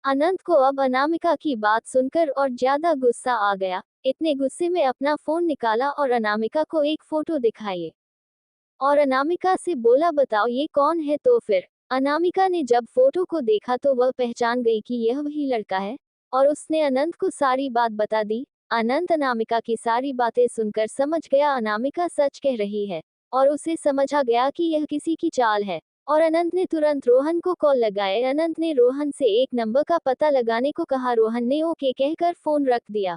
अनंत को अब अनामिका की बात सुनकर और ज्यादा गुस्सा आ गया। इतने गुस्से में अपना फोन निकाला और अनामिका को एक फोटो दिखाई और अनामिका से बोला, बताओ ये कौन है। तो फिर अनामिका ने जब फोटो को देखा तो वह पहचान गई कि यह वही लड़का है और उसने अनंत को सारी बात बता दी। अनंत अनामिका की सारी बातें सुनकर समझ गया अनामिका सच कह रही है और उसे समझ आ गया कि यह किसी की चाल है। और अनंत ने तुरंत रोहन को कॉल लगाए। अनंत ने रोहन से एक नंबर का पता लगाने को कहा। रोहन ने ओके कहकर फोन रख दिया।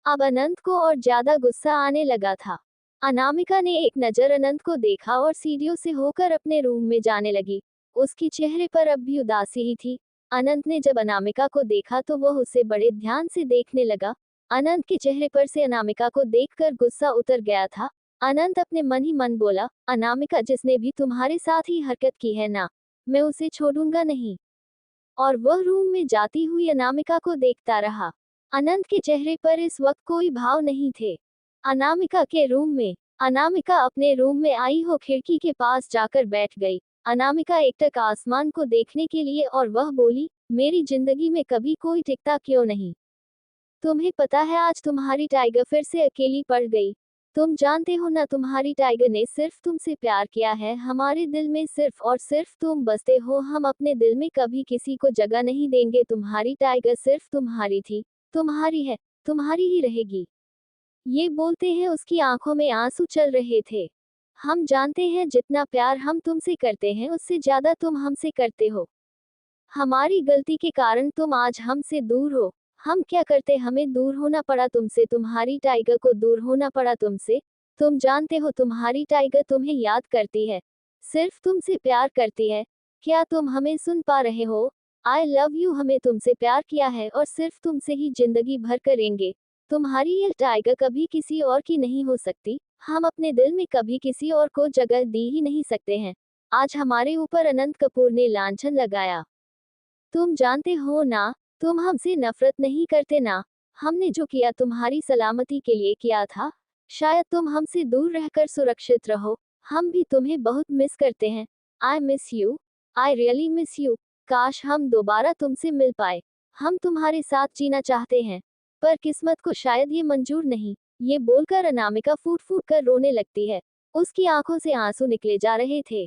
अब अनंत को और ज्यादा गुस्सा आने लगा था। अनामिका ने एक नजर अनंत को देखा और सीढ़ियों से होकर अपने रूम में जाने लगी। उसकी चेहरे पर अब भी उदासी ही थी। अनंत ने जब अनामिका को देखा तो वह उसे बड़े ध्यान से देखने लगा। अनंत के चेहरे पर से अनामिका को देखकर गुस्सा उतर गया था। अनंत अपने मन ही मन बोला, अनामिका जिसने भी तुम्हारे साथ ही हरकत की है ना, मैं उसे छोड़ूंगा नहीं। और वह रूम में जाती हुई अनामिका को देखता रहा। अनंत के चेहरे पर इस वक्त कोई भाव नहीं थे। अनामिका के रूम में अनामिका अपने रूम में आई हो खिड़की के पास जाकर बैठ गई। अनामिका एकटक आसमान को देखने के लिए और वह बोली, मेरी जिंदगी में कभी कोई टिकता क्यों नहीं। तुम्हें पता है आज तुम्हारी टाइगर फिर से अकेली पड़ गई। तुम जानते हो ना तुम्हारी टाइगर ने सिर्फ तुमसे प्यार किया है। हमारे दिल में सिर्फ और सिर्फ तुम बसते हो। हम अपने दिल में कभी किसी को जगह नहीं देंगे। तुम्हारी टाइगर सिर्फ तुम्हारी थी, तुम्हारी है, तुम्हारी ही रहेगी। ये बोलते हैं उसकी आंखों में आंसू चल रहे थे। हम जानते हैं जितना प्यार हम तुमसे करते हैं उससे ज्यादा तुम हमसे करते हो। हमारी गलती के कारण तुम आज हमसे दूर हो। हम क्या करते, हमें दूर होना पड़ा तुमसे। तुम्हारी टाइगर को दूर होना पड़ा तुमसे। तुम जानते हो तुम्हारी टाइगर तुम्हें याद करती है, सिर्फ तुमसे प्यार करती है। क्या तुम हमें सुन पा रहे हो? I love you. हमें तुमसे प्यार किया है और सिर्फ तुमसे ही जिंदगी भर करेंगे। तुम्हारी यह टाइगर कभी किसी और की नहीं हो सकती। हम अपने दिल में कभी किसी और को जगह दी ही नहीं सकते हैं। आज हमारे ऊपर अनंत कपूर ने लांछन लगाया। तुम जानते हो ना, तुम हमसे नफरत नहीं करते ना। हमने जो किया तुम्हारी सलामती के लिए किया था। शायद तुम हमसे दूर रहकर सुरक्षित रहो। हम भी तुम्हें बहुत मिस करते हैं। I miss you, I really miss you. काश हम दोबारा तुमसे मिल पाए। हम तुम्हारे साथ जीना चाहते हैं, पर किस्मत को शायद ये मंजूर नहीं। ये बोलकर अनामिका फूट फूट कर रोने लगती है। उसकी आंखों से आंसू निकले जा रहे थे।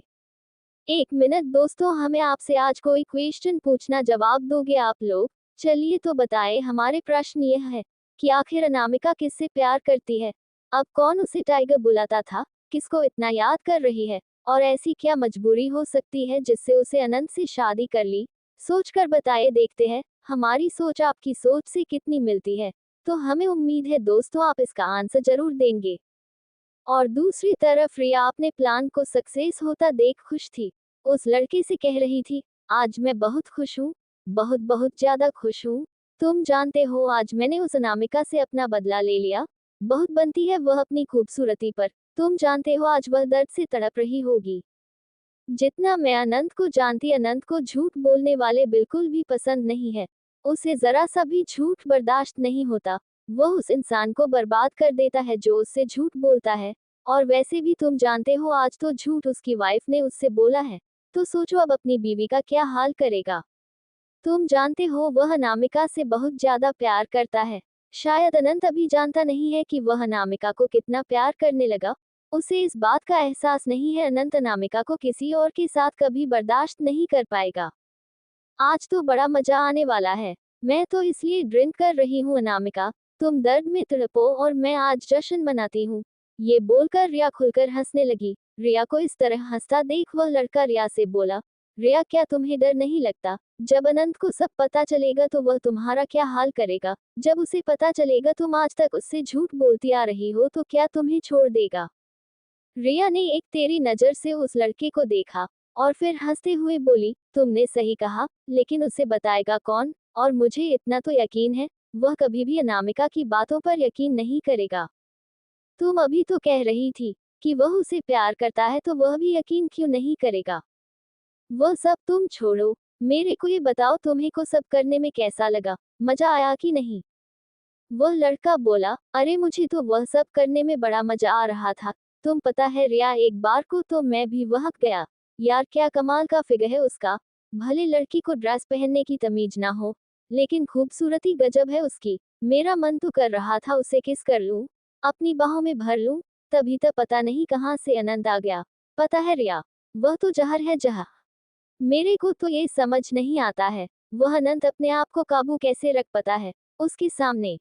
एक मिनट दोस्तों, हमें आपसे आज कोई क्वेश्चन पूछना, जवाब दोगे आप लोग? चलिए तो बताए। हमारे प्रश्न यह है कि आखिर अनामिका किससे प्यार करती है? अब कौन उसे टाइगर बुलाता था? किसको इतना याद कर रही है? और ऐसी क्या मजबूरी हो सकती है जिससे उसे अनंत से शादी कर ली? सोचकर बताए। देखते हैं हमारी सोच आपकी सोच से कितनी मिलती है। तो हमें उम्मीद है दोस्तों आप इसका आंसर जरूर देंगे। और दूसरी तरफ रिया अपने प्लान को सक्सेस होता देख खुश थी। उस लड़के से कह रही थी, आज मैं बहुत खुश हूँ, बहुत बहुत ज्यादा खुश हूँ। तुम जानते हो आज मैंने उस अनामिका से अपना बदला ले लिया। बहुत बनती है वह अपनी खूबसूरती पर। तुम जानते हो आज वह दर्द से तड़प रही होगी। जितना मैं अनंत को जानती, अनंत को झूठ बोलने वाले बिल्कुल भी पसंद नहीं है। उसे जरा सा भी झूठ बर्दाश्त नहीं होता। वह उस इंसान को बर्बाद कर देता है जो उससे झूठ बोलता है। और वैसे भी तुम जानते हो आज तो झूठ उसकी वाइफ ने उससे बोला है। तो सोचो अब अपनी बीवी का क्या हाल करेगा। तुम जानते हो वह अनामिका से बहुत ज्यादा प्यार करता है। शायद अनंत अभी जानता नहीं है कि वह अनामिका को कितना प्यार करने लगा। उसे इस बात का एहसास नहीं है। अनंत अनामिका को किसी और के साथ कभी बर्दाश्त नहीं कर पाएगा। आज तो बड़ा मजा आने वाला है। मैं तो इसलिए ड्रिंक कर रही हूँ अनामिका। तुम दर्द में तड़पो और मैं आज जश्न मनाती हूँ। ये बोलकर रिया खुलकर हंसने लगी। रिया को इस तरह हंसता देख वह लड़का रिया से बोला, रिया क्या तुम्हें डर नहीं लगता? जब अनंत को सब पता चलेगा तो वह तुम्हारा क्या हाल करेगा? जब उसे पता चलेगा तुम आज तक उससे झूठ बोलती आ रही हो तो क्या तुम्हें छोड़ देगा? रिया ने एक तेरी नजर से उस लड़के को देखा और फिर हंसते हुए बोली, तुमने सही कहा, लेकिन उसे बताएगा कौन? और मुझे इतना तो यकीन है, वह कभी भी अनामिका की बातों पर यकीन नहीं करेगा। तुम अभी तो कह रही थी कि वह उसे प्यार करता है, तो वह भी यकीन क्यों नहीं करेगा? वह सब तुम छोड़ो, मेरे को ये बताओ तुम्हें को सब करने में कैसा लगा? मजा आया कि नहीं? वह लड़का बोला, अरे मुझे तो वह सब करने में बड़ा मजा आ रहा था। तुम पता है रिया, एक बार को तो मैं भी वहां गया। यार क्या कमाल का फिगर है उसका। भले लड़की को ड्रेस पहनने की तमीज ना हो, लेकिन खूबसूरती गजब है उसकी। मेरा मन तो कर रहा था उसे किस कर लूं, अपनी बाहों में भर लूं। तभी तक पता नहीं कहां से अनंत आ गया। पता है रिया, वह तो जहर है जहर। मेरे को तो ये समझ नहीं आता है, वह अनंत अपने आप को काबू कैसे रख पाता है उसके सामने।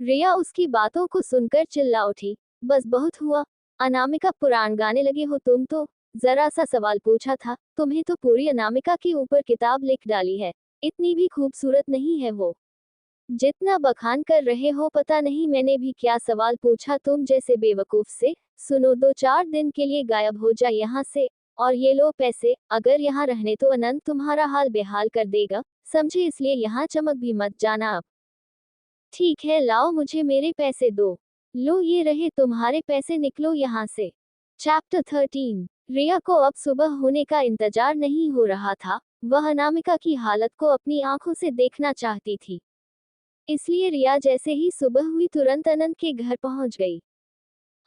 रिया उसकी बातों को सुनकर चिल्ला उठी। बस बहुत हुआ, अनामिका पुराण गाने लगे हो तुम तो। जरा सा सवाल पूछा था, तुम्हें तो पूरी अनामिका के ऊपर किताब लिख डाली है। इतनी भी खूबसूरत नहीं है वो जितना बखान कर रहे हो। पता नहीं मैंने भी क्या सवाल पूछा तुम जैसे बेवकूफ से। सुनो, 2-4 दिन के लिए गायब हो जा यहाँ से, और ये लो पैसे। अगर यहाँ रहने तो अनंत तुम्हारा हाल बेहाल कर देगा, समझे, इसलिए यहाँ चमक भी मत जाना अब। ठीक है, लाओ मुझे मेरे पैसे दो। लो ये रहे तुम्हारे पैसे, निकलो यहाँ से। चैप्टर 13। रिया को अब सुबह होने का इंतजार नहीं हो रहा था। वह अनामिका की हालत को अपनी आंखों से देखना चाहती थी। इसलिए रिया जैसे ही सुबह हुई तुरंत अनंत के घर पहुंच गई।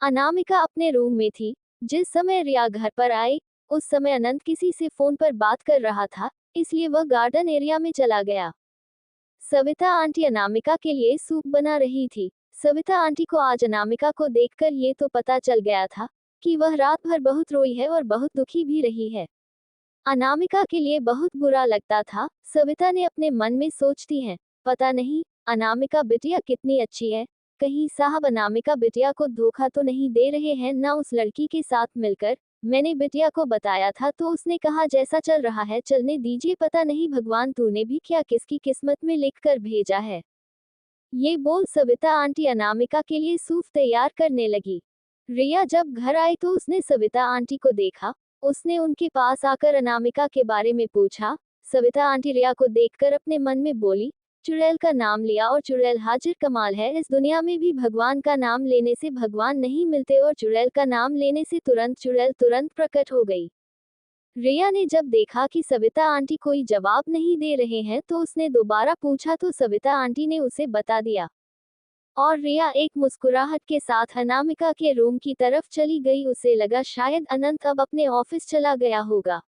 अनामिका अपने रूम में थी। जिस समय रिया घर पर आई, उस समय अनंत किसी से फोन पर बात कर रहा था, इसलिए वह गार्डन एरिया में चला गया। सविता आंटी अनामिका के लिए सूप बना रही थी। सविता आंटी को आज अनामिका को देखकर ये तो पता चल गया था कि वह रात भर बहुत रोई है और बहुत दुखी भी रही है। अनामिका के लिए बहुत बुरा लगता था। सविता ने अपने मन में सोचती है, पता नहीं अनामिका बिटिया कितनी अच्छी है, कहीं साहब अनामिका बिटिया को धोखा तो नहीं दे रहे हैं ना उस लड़की के साथ मिलकर। मैंने बिटिया को बताया था तो उसने कहा जैसा चल रहा है चलने दीजिए, पता नहीं भगवान तूने भी क्या किसकी किस्मत में लिख कर भेजा है। ये बोल सविता आंटी अनामिका के लिए सूप तैयार करने लगी। रिया जब घर आई तो उसने सविता आंटी को देखा। उसने उनके पास आकर अनामिका के बारे में पूछा। सविता आंटी रिया को देखकर अपने मन में बोली, चुड़ैल का नाम लिया और चुड़ैल हाजिर, कमाल है, इस दुनिया में भी भगवान का नाम लेने से भगवान नहीं मिलते और चुड़ैल का नाम लेने से तुरंत चुड़ैल तुरंत प्रकट हो गई। रिया ने जब देखा कि सविता आंटी कोई जवाब नहीं दे रहे हैं तो उसने दोबारा पूछा तो सविता आंटी ने उसे बता दिया। और रिया एक मुस्कुराहट के साथ अनामिका के रूम की तरफ चली गई। उसे लगा शायद अनंत अब अपने ऑफिस चला गया होगा।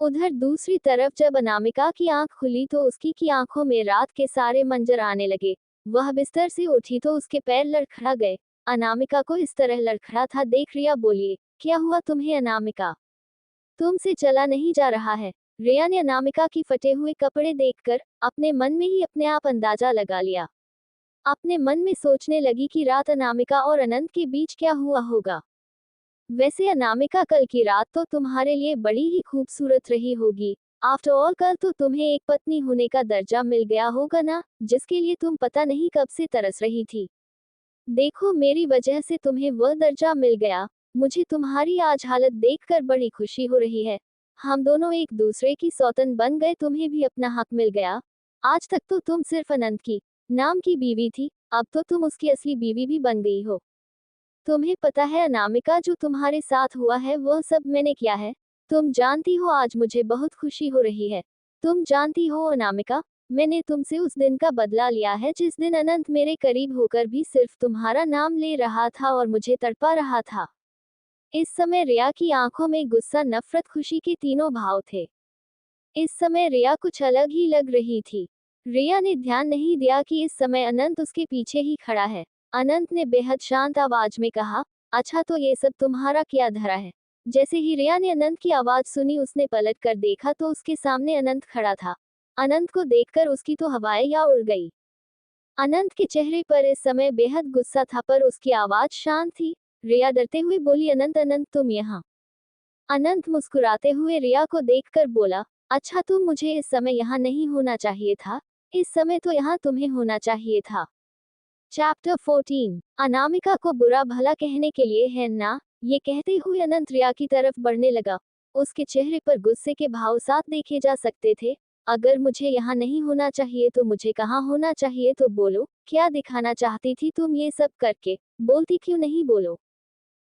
उधर दूसरी तरफ जब अनामिका की आंख खुली तो उसकी की आंखों में रात के सारे मंजर आने लगे। वह बिस्तर से उठी तो उसके पैर लड़खड़ा गए। अनामिका को इस तरह लड़खड़ा था देख रिया बोली, क्या हुआ तुम्हें अनामिका, तुमसे चला नहीं जा रहा है। रिया ने अनामिका की फटे हुए कपड़े देखकर अपने मन में ही अपने आप अंदाजा लगा लिया। अपने मन में सोचने लगी कि रात अनामिका और अनंत के बीच क्या हुआ होगा। वैसे अनामिका, कल की रात तो तुम्हारे लिए बड़ी ही खूबसूरत रही होगी। आफ्टर ऑल कल तो तुम्हें एक पत्नी होने का दर्जा मिल गया होगा ना, जिसके लिए तुम पता नहीं कब से तरस रही थी। देखो, मेरी वजह से तुम्हें वह दर्जा मिल गया। मुझे तुम्हारी आज हालत देखकर बड़ी खुशी हो रही है। हम दोनों एक दूसरे की सौतन बन गए, तुम्हें भी अपना हक मिल गया। आज तक तो तुम सिर्फ अनंत की नाम की बीवी थी, अब तो तुम उसकी असली बीवी भी बन गई हो। तुम्हें पता है अनामिका, जो तुम्हारे साथ हुआ है वह सब मैंने किया है। तुम जानती हो आज मुझे बहुत खुशी हो रही है। तुम जानती हो अनामिका, मैंने तुमसे उस दिन का बदला लिया है जिस दिन अनंत मेरे करीब होकर भी सिर्फ तुम्हारा नाम ले रहा था और मुझे तड़पा रहा था। इस समय रिया की आंखों में गुस्सा, नफरत, खुशी के तीनों भाव थे। इस समय रिया कुछ अलग ही लग रही थी। रिया ने ध्यान नहीं दिया कि इस समय अनंत उसके पीछे ही खड़ा है। अनंत ने बेहद शांत आवाज में कहा, अच्छा तो ये सब तुम्हारा क्या धरा है। जैसे ही रिया ने अनंत की आवाज सुनी उसने पलट कर देखा तो उसके सामने अनंत खड़ा था। अनंत को देखकर उसकी तो हवाएं या उड़ गई। अनंत के चेहरे पर इस समय बेहद गुस्सा था पर उसकी आवाज शांत थी। रिया डरते हुए बोली, अनंत अनंत तुम यहाँ। अनंत मुस्कुराते हुए रिया को देखकर बोला, अच्छा तुम मुझे इस समय यहाँ नहीं होना चाहिए था, इस समय तो यहाँ तुम्हें होना चाहिए था। चैप्टर 14। अनामिका को बुरा भला कहने के लिए है ना, ये कहते हुए अनंत रिया की तरफ बढ़ने लगा। उसके चेहरे पर गुस्से के भाव साफ देखे जा सकते थे। अगर मुझे यहाँ नहीं होना चाहिए तो मुझे कहाँ होना चाहिए, तो बोलो, क्या दिखाना चाहती थी तुम ये सब करके, बोलती क्यों नहीं, बोलो।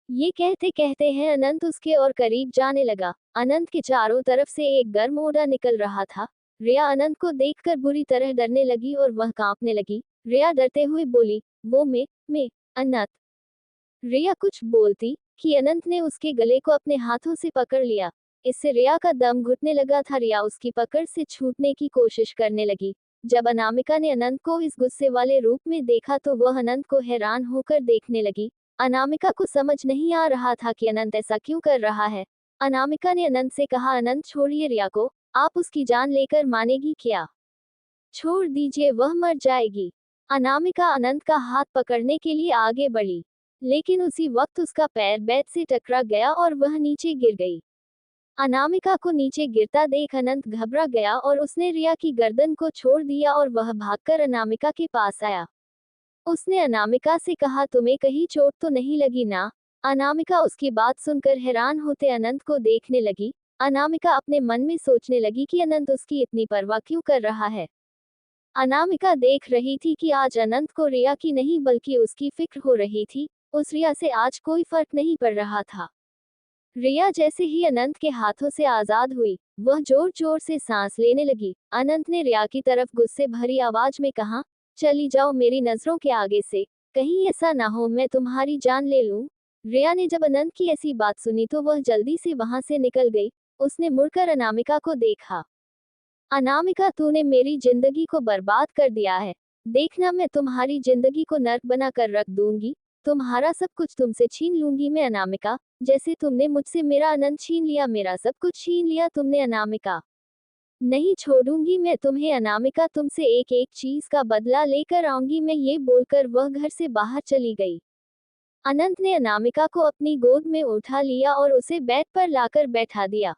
ये कहते कहते हैं अनंत उसके और करीब जाने लगा। अनंत के चारों तरफ से एक गर्म ओढ़ा निकल रहा था। रिया अनंत को देखकर बुरी तरह डरने लगी और वह कांपने लगी। रिया डरते हुए बोली, वो मैं अनंत। रिया कुछ बोलती कि अनंत ने उसके गले को अपने हाथों से पकड़ लिया। इससे रिया का दम घुटने लगा था। रिया उसकी पकड़ से छूटने की कोशिश करने लगी। जब अनामिका ने अनंत को इस गुस्से वाले रूप में देखा तो वह अनंत को हैरान होकर देखने लगी। अनामिका को समझ नहीं आ रहा था कि अनंत ऐसा क्यों कर रहा है। अनामिका ने अनंत से कहा, अनंत छोड़िए रिया को, आप उसकी जान लेकर मानेगी क्या? छोड़ दीजिए, वह मर जाएगी। अनामिका अनंत का हाथ पकड़ने के लिए आगे बढ़ी, लेकिन उसी वक्त उसका पैर बेड से टकरा गया और वह नीचे गिर गई। अनामिका को नीचे गिरता देख अनंत घबरा गया और उसने रिया की गर्दन को छोड़ दिया और वह भागकर अनामिका के पास आया। उसने अनामिका से कहा, तुम्हें कहीं चोट तो नहीं लगी ना? अनामिका उसकी बात सुनकर हैरान होते अनंत को देखने लगी। अनामिका अपने मन में सोचने लगी कि अनंत उसकी इतनी परवाह क्यों कर रहा है। अनामिका देख रही थी कि आज अनंत को रिया की नहीं बल्कि उसकी फिक्र हो रही थी। उस रिया से आज कोई फर्क नहीं पड़ रहा था। रिया जैसे ही अनंत के हाथों से आजाद हुई, वह जोर जोर से सांस लेने लगी। अनंत ने रिया की तरफ गुस्से भरी आवाज में कहा, चली जाओ मेरी नजरों के आगे से, कहीं ऐसा ना हो मैं तुम्हारी जान ले लूं। रिया ने जब अनंत की ऐसी बात सुनी तो वह जल्दी से वहां से निकल गई। उसने मुड़कर अनामिका को देखा। अनामिका, तूने मेरी जिंदगी को बर्बाद कर दिया है। देखना, मैं तुम्हारी जिंदगी को नर्क बना कर रख दूंगी। तुम्हारा सब कुछ तुमसे छीन लूंगी मैं अनामिका, जैसे तुमने मुझसे मेरा आनंद छीन लिया, मेरा सब कुछ छीन लिया तुमने अनामिका। नहीं छोड़ूंगी मैं तुम्हें अनामिका, तुमसे एक एक चीज का बदला लेकर आऊंगी मैं। ये बोलकर वह घर से बाहर चली गई। अनंत ने अनामिका को अपनी गोद में उठा लिया और उसे बेड पर लाकर बैठा दिया।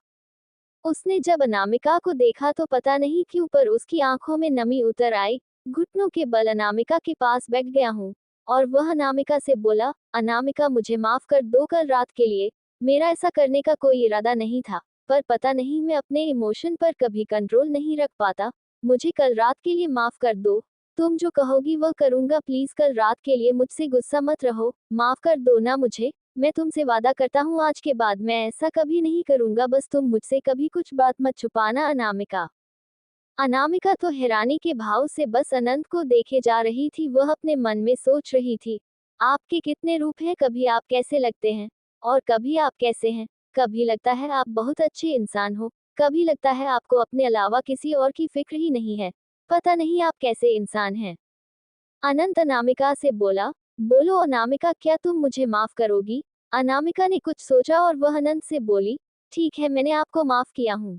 उसने जब अनामिका को देखा तो पता नहीं क्यों पर उसकी आंखों में नमी उतर आई। घुटनों के बल अनामिका के पास बैठ गया हूँ और वह अनामिका से बोला, अनामिका मुझे माफ कर दो कल रात के लिए। मेरा ऐसा करने का कोई इरादा नहीं था, पर पता नहीं मैं अपने इमोशन पर कभी कंट्रोल नहीं रख पाता। मुझे कल रात के लिए माफ कर दो। तुम जो कहोगी वह करूंगा, प्लीज कल रात के लिए मुझसे गुस्सा मत रहो, माफ कर दो ना मुझे। मैं तुमसे वादा करता हूँ आज के बाद मैं ऐसा कभी नहीं करूंगा, बस तुम मुझसे कभी कुछ बात मत छुपाना अनामिका। अनामिका तो हैरानी के भाव से बस अनंत को देखे जा रही थी। वह अपने मन में सोच रही थी, आपके कितने रूप हैं, कभी आप कैसे लगते हैं और कभी आप कैसे हैं। कभी लगता है आप बहुत अच्छे इंसान हो, कभी लगता है आपको अपने अलावा किसी और की फिक्र ही नहीं है। पता नहीं आप कैसे इंसान हैं। अनंत अनामिका से बोला, बोलो अनामिका, क्या तुम मुझे माफ करोगी? अनामिका ने कुछ सोचा और वह अनंत से बोली, ठीक है मैंने आपको माफ किया हूँ।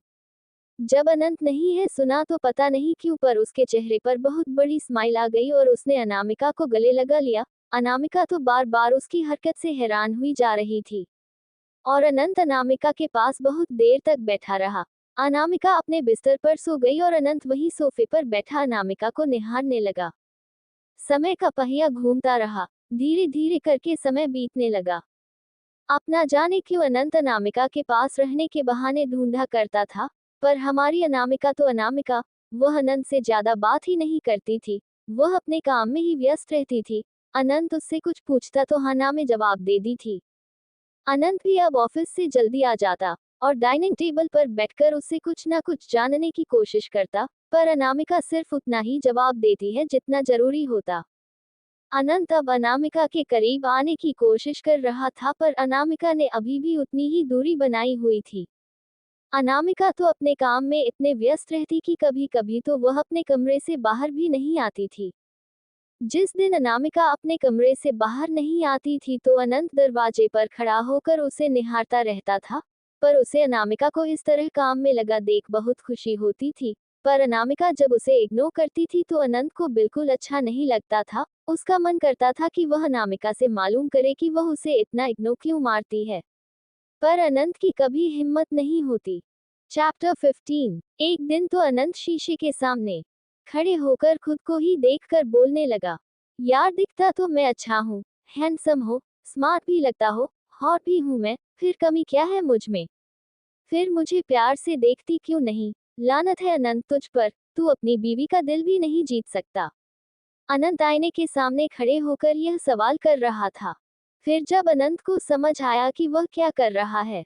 जब अनंत नहीं है सुना तो पता नहीं क्यों पर उसके चेहरे पर बहुत बड़ी स्माइल आ गई और उसने अनामिका को गले लगा लिया। अनामिका तो बार बार उसकी हरकत से हैरान हुई जा रही थी और अनंत अनामिका के पास बहुत देर तक बैठा रहा। अनामिका अपने बिस्तर पर सो गई और अनंत वही सोफे पर बैठा अनामिका को निहारने लगा। समय का पहिया घूमता रहा, धीरे धीरे करके समय बीतने लगा। अपना जाने क्यों अनंत अनामिका के पास रहने के बहाने ढूंढा करता था, पर हमारी अनामिका तो अनामिका, वह अनंत से ज्यादा बात ही नहीं करती थी। वह अपने काम में ही व्यस्त रहती थी। अनंत उससे कुछ पूछता तो हाँ ना में जवाब दे दी थी। अनंत भी अब ऑफिस से जल्दी आ जाता और डाइनिंग टेबल पर बैठकर उससे कुछ ना कुछ जानने की कोशिश करता, पर अनामिका सिर्फ उतना ही जवाब देती है जितना जरूरी होता। अनंत अब अनामिका के करीब आने की कोशिश कर रहा था पर अनामिका ने अभी भी उतनी ही दूरी बनाई हुई थी। अनामिका तो अपने काम में इतने व्यस्त रहती कि कभी कभी तो वह अपने कमरे से बाहर भी नहीं आती थी। जिस दिन अनामिका अपने कमरे से बाहर नहीं आती थी तो अनंत दरवाजे पर खड़ा होकर उसे निहारता रहता था, पर उसे अनामिका को इस तरह काम में लगा देख बहुत खुशी होती थी। पर अनामिका जब उसे इग्नोर करती थी तो अनंत को बिल्कुल अच्छा नहीं लगता था। उसका मन करता था कि वह अनामिका से मालूम करे कि वह उसे इतना इग्नोर क्यों मारती है, पर अनंत की कभी हिम्मत नहीं होती। चैप्टर 15। एक दिन तो अनंत शीशे के सामने खड़े होकर खुद को ही देखकर बोलने लगा, यार दिखता तो मैं अच्छा हूँ, हैंडसम हो, स्मार्ट भी लगता हो, हॉट भी हूँ मैं, फिर कमी क्या है मुझ में? फिर मुझे प्यार से देखती क्यों नहीं? लानत है अनंत तुझ पर, तू अपनी बीवी का दिल भी नहीं जीत सकता। अनंत आईने के सामने खड़े होकर यह सवाल कर रहा था। फिर जब अनंत को समझ आया कि वह क्या कर रहा है,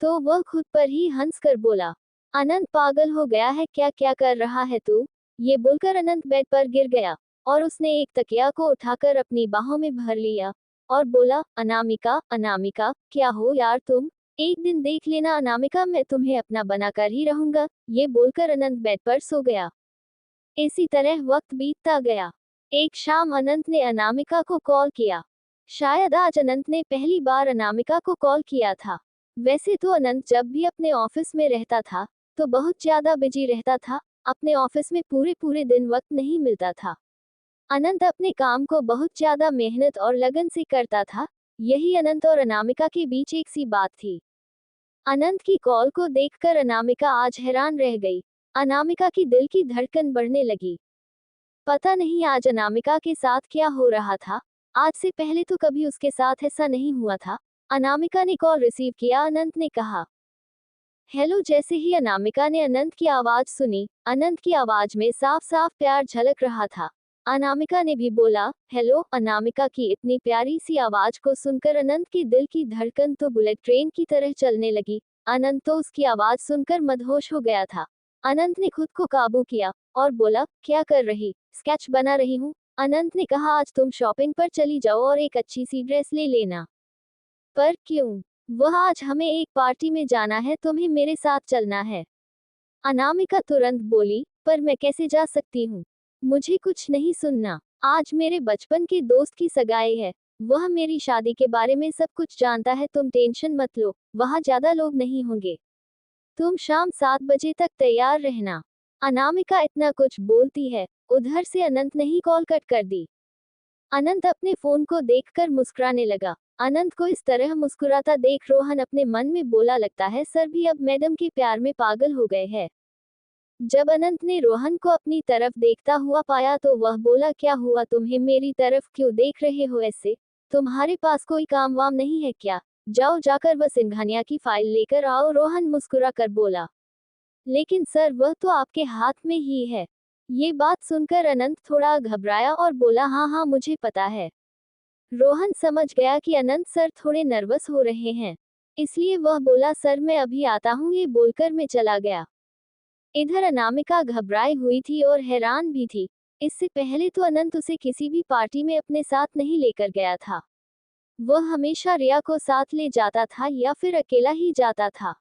तो वह खुद पर ही हंस कर बोला, अनंत पागल हो गया है क्या, क्या कर रहा है तू? ये बोलकर अनंत बेड पर गिर गया और उसने एक तकिया को उठाकर अपनी बाहों में भर लिया और बोला, अनामिका, अनामिका, क्या हो यार तुम? एक दिन देख लेना अनामिका, मैं तुम्हें अपना बनाकर ही रहूंगा। ये बोलकर अनंत बेड पर सो गया। इसी तरह वक्त बीतता गया। एक शाम अनंत ने अनामिका को कॉल किया। शायद आज अनंत ने पहली बार अनामिका को कॉल किया था। वैसे तो अनंत जब भी अपने ऑफिस में रहता था तो बहुत ज्यादा बिजी रहता था। अपने ऑफिस में पूरे पूरे दिन वक्त नहीं मिलता था। अनंत अपने काम को बहुत ज्यादा मेहनत और लगन से करता था। यही अनंत और अनामिका के बीच एक सी बात थी। अनंत की कॉल को देखकर अनामिका आज हैरान रह गई। अनामिका की दिल की धड़कन बढ़ने लगी। पता नहीं आज अनामिका के साथ क्या हो रहा था। आज से पहले तो कभी उसके साथ ऐसा नहीं हुआ था। अनामिका ने कॉल रिसीव किया। अनंत ने कहा, हेलो। जैसे ही अनामिका ने अनंत की आवाज सुनी, अनंत की आवाज में साफ साफ प्यार झलक रहा था। अनामिका ने भी बोला, हेलो। अनामिका की इतनी प्यारी सी आवाज को सुनकर अनंत के दिल की धड़कन तो बुलेट ट्रेन की तरह चलने लगी। अनंत तो उसकी आवाज सुनकर मदहोश हो गया था। अनंत ने खुद को काबू किया और बोला, क्या कर रही? स्केच बना रही हूँ। अनंत ने कहा, आज तुम शॉपिंग पर चली जाओ और एक अच्छी सी ड्रेस ले लेना। पर क्यों? वह आज हमें एक पार्टी में जाना है, तुम्हें मेरे साथ चलना है। अनामिका तुरंत बोली, पर मैं कैसे जा सकती हूँ? मुझे कुछ नहीं सुनना। आज मेरे बचपन के दोस्त की सगाई है। वह मेरी शादी के बारे में सब कुछ जानता है। तुम टेंशन मत लो, वहाँ ज्यादा लोग नहीं होंगे। तुम शाम 7 बजे तक तैयार रहना। अनामिका इतना कुछ बोलती है, उधर से अनंत ने ही कॉल कट कर दी। अनंत अपने फोन को देखकर मुस्कुराने लगा। अनंत को इस तरह मुस्कुराता देख रोहन अपने मन में बोला, लगता है सर भी अब मैडम के प्यार में पागल हो गए हैं। जब अनंत ने रोहन को अपनी तरफ देखता हुआ पाया तो वह बोला, क्या हुआ? तुम्हें मेरी तरफ क्यों देख रहे हो ऐसे? तुम्हारे पास कोई काम वाम नहीं है क्या? जाओ जाकर वह सिंघानिया की फाइल लेकर आओ। रोहन मुस्कुरा कर बोला, लेकिन सर वह तो आपके हाथ में ही है। ये बात सुनकर अनंत थोड़ा घबराया और बोला, हाँ हाँ मुझे पता है। रोहन समझ गया कि अनंत सर थोड़े नर्वस हो रहे हैं, इसलिए वह बोला, सर मैं अभी आता हूँ। ये बोलकर मैं चला गया। इधर अनामिका घबराई हुई थी और हैरान भी थी। इससे पहले तो अनंत उसे किसी भी पार्टी में अपने साथ नहीं लेकर गया था। वह हमेशा रिया को साथ ले जाता था या फिर अकेला ही जाता था।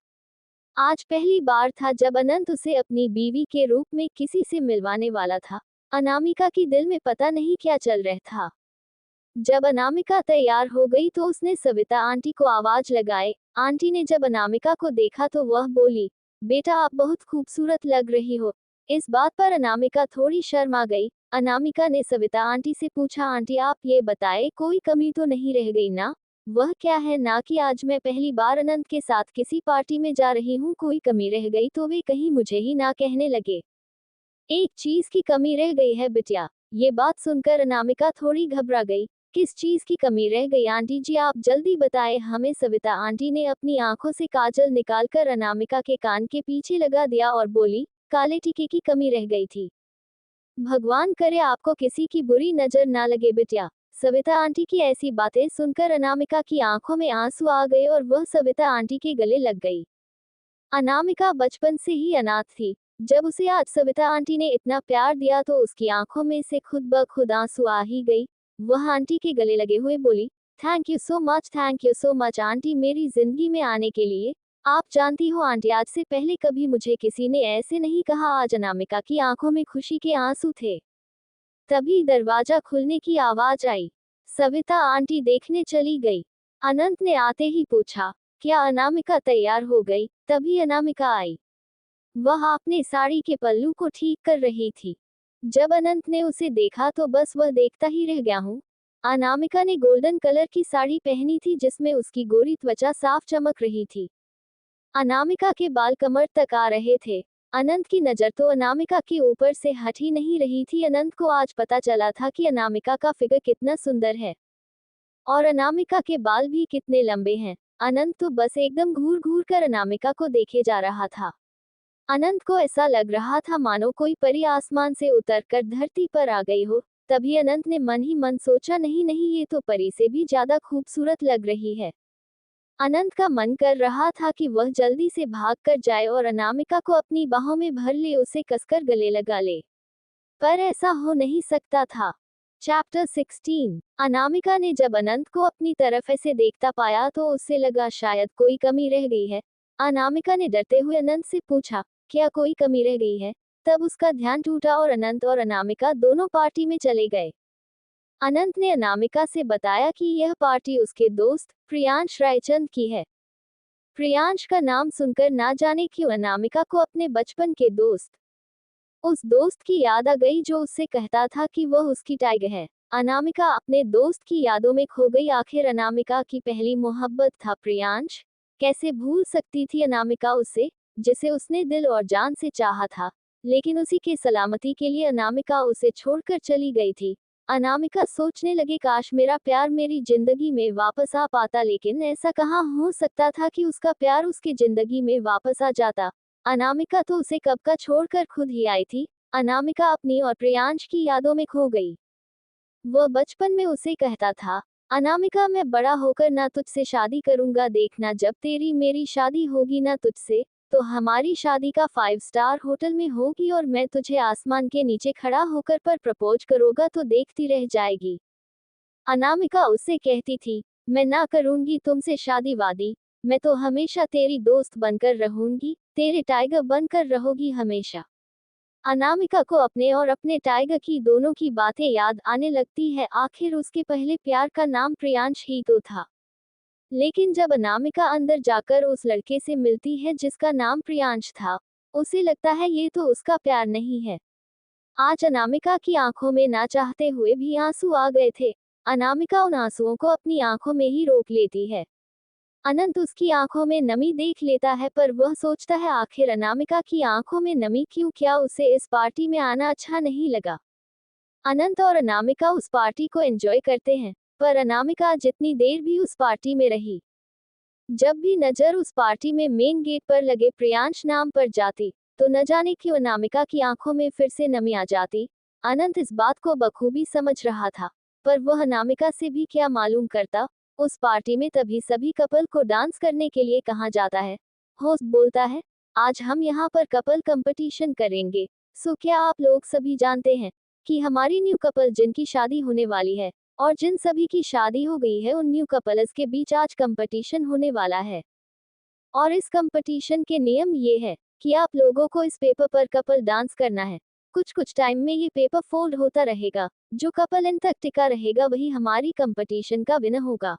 आज पहली बार था जब अनंत उसे अपनी बीवी के रूप में किसी से मिलवाने वाला था। अनामिका की दिल में पता नहीं क्या चल रहा था। जब अनामिका तैयार हो गई तो उसने सविता आंटी को आवाज लगाई। आंटी ने जब अनामिका को देखा तो वह बोली, बेटा आप बहुत खूबसूरत लग रही हो। इस बात पर अनामिका थोड़ी शर्मा गई। अनामिका ने सविता आंटी से पूछा, आंटी आप ये बताए कोई कमी तो नहीं रह गई ना? वह क्या है ना कि आज मैं पहली बार अनंत के साथ किसी पार्टी में जा रही हूँ, कोई कमी रह गई तो वे कहीं मुझे ही ना कहने लगे। एक चीज की कमी रह गई है बिटिया। ये बात सुनकर अनामिका थोड़ी घबरा गई। किस चीज की कमी रह गई आंटी जी? आप जल्दी बताए हमें। सविता आंटी ने अपनी आंखों से काजल निकालकर अनामिका के कान के पीछे लगा दिया और बोली, काले टीके की कमी रह गई थी। भगवान करे आपको किसी की बुरी नजर ना लगे बिटिया। सविता आंटी की ऐसी बातें सुनकर अनामिका की आंखों में आंसू आ गए और वह सविता आंटी के गले लग गई। अनामिका बचपन से ही अनाथ थी। जब उसे आज सविता आंटी ने इतना प्यार दिया तो उसकी आंखों में से खुद ब खुद आंसू आ ही गई। वह आंटी के गले लगे हुए बोली, thank you so much, thank you so much aunty मेरी जिंदगी में आने के लिए। आप जानती हो आंटी, आज से पहले कभी मुझे किसी ने ऐसे नहीं कहा। आज अनामिका की आंखों में खुशी के आंसू थे। तभी दरवाजा खुलने की आवाज आई। सविता आंटी देखने चली गई। अनंत ने आते ही पूछा, क्या अनामिका तैयार हो गई? तभी अनामिका आई। वह अपने साड़ी के पल्लू को ठीक कर रही थी। जब अनंत ने उसे देखा तो बस वह देखता ही रह गया हूँ। अनामिका ने गोल्डन कलर की साड़ी पहनी थी जिसमें उसकी गोरी त्वचा साफ चमक रही थी। अनामिका के बाल कमर तक आ रहे थे। अनंत की नजर तो अनामिका के ऊपर से हट ही नहीं रही थी। अनंत को आज पता चला था कि अनामिका का फिगर कितना सुंदर है और अनामिका के बाल भी कितने लंबे हैं। अनंत तो बस एकदम घूर घूर कर अनामिका को देखे जा रहा था। अनंत को ऐसा लग रहा था मानो कोई परी आसमान से उतरकर धरती पर आ गई हो। तभी अनंत ने मन ही मन सोचा, नहीं नहीं ये तो परी से भी ज्यादा खूबसूरत लग रही है। अनंत का मन कर रहा था कि वह जल्दी से भाग कर जाए और अनामिका को अपनी बाहों में भर ले, उसे कसकर गले लगा ले। पर ऐसा हो नहीं सकता था। चैप्टर 16। अनामिका ने जब अनंत को अपनी तरफ ऐसे देखता पाया तो उससे लगा शायद कोई कमी रह गई है। अनामिका ने डरते हुए अनंत से पूछा, क्या कोई कमी रह गई है? तब उसका ध्यान टूटा और अनंत और अनामिका दोनों पार्टी में चले गए। अनंत ने अनामिका से बताया कि यह पार्टी उसके दोस्त प्रियांश रायचंद की है। प्रियांश का नाम सुनकर ना जाने क्यों अनामिका को अपने बचपन के दोस्त उस दोस्त की याद आ गई जो उससे कहता था कि वह उसकी टाइगर है। अनामिका अपने दोस्त की यादों में खो गई। आखिर अनामिका की पहली मोहब्बत था प्रियांश। कैसे भूल सकती थी अनामिका उसे, जिसे उसने दिल और जान से चाहा था। लेकिन उसी के सलामती के लिए अनामिका उसे छोड़कर चली गई थी। अनामिका सोचने लगी, काश मेरा प्यार मेरी जिंदगी में वापस आ पाता, लेकिन ऐसा कहाँ हो सकता था कि उसका प्यार उसकी जिंदगी में वापस आ जाता। अनामिका तो उसे कब का छोड़कर खुद ही आई थी। अनामिका अपनी और प्रियांश की यादों में खो गई। वह बचपन में उसे कहता था, अनामिका मैं बड़ा होकर ना तुझसे शादी करूंगा, देखना जब तेरी मेरी शादी होगी ना तुझसे, तो हमारी शादी का 5 स्टार होटल में होगी और मैं तुझे आसमान के नीचे खड़ा होकर पर प्रपोज करूंगा तो देखती रह जाएगी। अनामिका उससे कहती थी, मैं ना करूंगी तुमसे शादी वादी, मैं तो हमेशा तेरी दोस्त बनकर रहूंगी, तेरे टाइगर बनकर रहोगी हमेशा। अनामिका को अपने और अपने टाइगर की दोनों की बातें याद आने लगती है। आखिर उसके पहले प्यार का नाम प्रियांश ही तो था। लेकिन जब अनामिका अंदर जाकर उस लड़के से मिलती है जिसका नाम प्रियांश था, उसे लगता है ये तो उसका प्यार नहीं है। आज अनामिका की आंखों में ना चाहते हुए भी आंसू आ गए थे। अनामिका उन आंसुओं को अपनी आंखों में ही रोक लेती है। अनंत उसकी आंखों में नमी देख लेता है, पर वह सोचता है आखिर अनामिका की आंखों में नमी क्यों, क्या उसे इस पार्टी में आना अच्छा नहीं लगा। अनंत और अनामिका उस पार्टी को एंजॉय करते हैं, पर अनामिका जितनी देर भी उस पार्टी में रही, जब भी नजर उस पार्टी में मेन गेट पर लगे प्रियांश नाम पर जाती, तो न जाने क्यों अनामिका की आंखों में फिर से नमी आ जाती। अनंत इस बात को बखूबी समझ रहा था, पर वह अनामिका से भी क्या मालूम करता। उस पार्टी में तभी सभी कपल को डांस करने के लिए कहा जाता है। होस्ट बोलता है, आज हम यहाँ पर कपल कंपटीशन करेंगे। सो क्या आप लोग सभी जानते हैं कि हमारी न्यू कपल जिनकी शादी होने वाली है और जिन सभी की शादी हो गई है, उन न्यू कपल्स के बीच आज कंपटीशन होने वाला है। और इस कंपटीशन के नियम ये है कि आप लोगों को इस पेपर पर कपल डांस करना है। कुछ कुछ टाइम में ये पेपर फोल्ड होता रहेगा। जो कपल इन तक टिका रहेगा वही हमारी कंपटीशन का विनर होगा।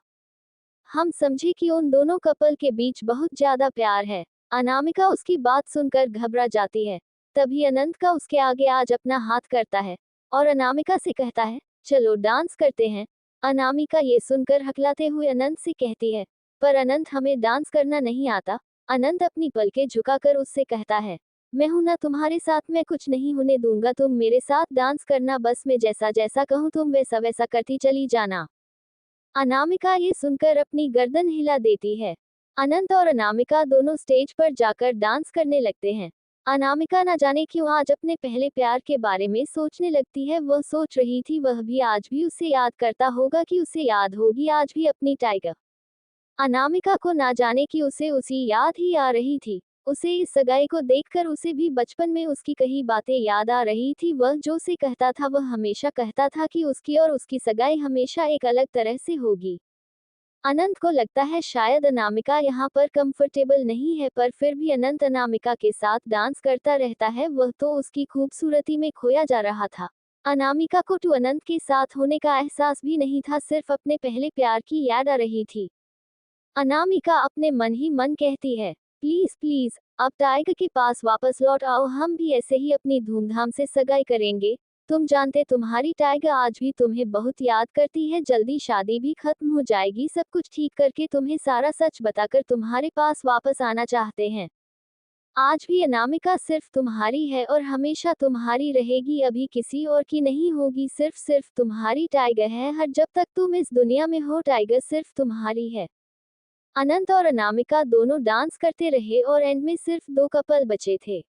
हम समझे कि उन दोनों कपल के बीच बहुत ज्यादा प्यार है। अनामिका उसकी बात सुनकर घबरा जाती है। तभी अनंत का उसके आगे आज अपना हाथ करता है और अनामिका से कहता है, चलो डांस करते हैं। अनामिका ये सुनकर हकलाते हुए अनंत से कहती है, पर अनंत हमें डांस करना नहीं आता। अनंत अपनी पलकें झुकाकर उससे कहता है, मैं हूं ना तुम्हारे साथ, मैं कुछ नहीं होने दूंगा, तुम मेरे साथ डांस करना, बस मैं जैसा जैसा कहूँ तुम वैसा वैसा करती चली जाना। अनामिका ये सुनकर अपनी गर्दन हिला देती है। अनंत और अनामिका दोनों स्टेज पर जाकर डांस करने लगते हैं। अनामिका न जाने क्यों आज अपने पहले प्यार के बारे में सोचने लगती है। वह सोच रही थी वह भी आज भी उसे याद करता होगा, कि उसे याद होगी आज भी अपनी टाइगर। अनामिका को ना जाने कि उसे उसी याद ही आ रही थी। उसे इस सगाई को देखकर उसे भी बचपन में उसकी कही बातें याद आ रही थी। वह जो से कहता था, वह हमेशा कहता था कि उसकी और उसकी सगाई हमेशा एक अलग तरह से होगी। अनंत को लगता है शायद अनामिका यहाँ पर कंफर्टेबल नहीं है, पर फिर भी अनंत अनामिका के साथ डांस करता रहता है। वह तो उसकी खूबसूरती में खोया जा रहा था। अनामिका को तो अनंत के साथ होने का एहसास भी नहीं था, सिर्फ अपने पहले प्यार की याद आ रही थी। अनामिका अपने मन ही मन कहती है, प्लीज प्लीज अब टाइगर के पास वापस लौट आओ, हम भी ऐसे ही अपनी धूमधाम से सगाई करेंगे। तुम जानते तुम्हारी टाइगर आज भी तुम्हें बहुत याद करती है, जल्दी शादी भी खत्म हो जाएगी, सब कुछ ठीक करके तुम्हें सारा सच बताकर तुम्हारे पास वापस आना चाहते हैं। आज भी अनामिका सिर्फ तुम्हारी है और हमेशा तुम्हारी रहेगी, अभी किसी और की नहीं होगी, सिर्फ सिर्फ तुम्हारी टाइगर है, हर जब तक तुम इस दुनिया में हो टाइगर सिर्फ तुम्हारी है। अनंत और अनामिका दोनों डांस करते रहे और एंड में सिर्फ 2 कपल बचे थे।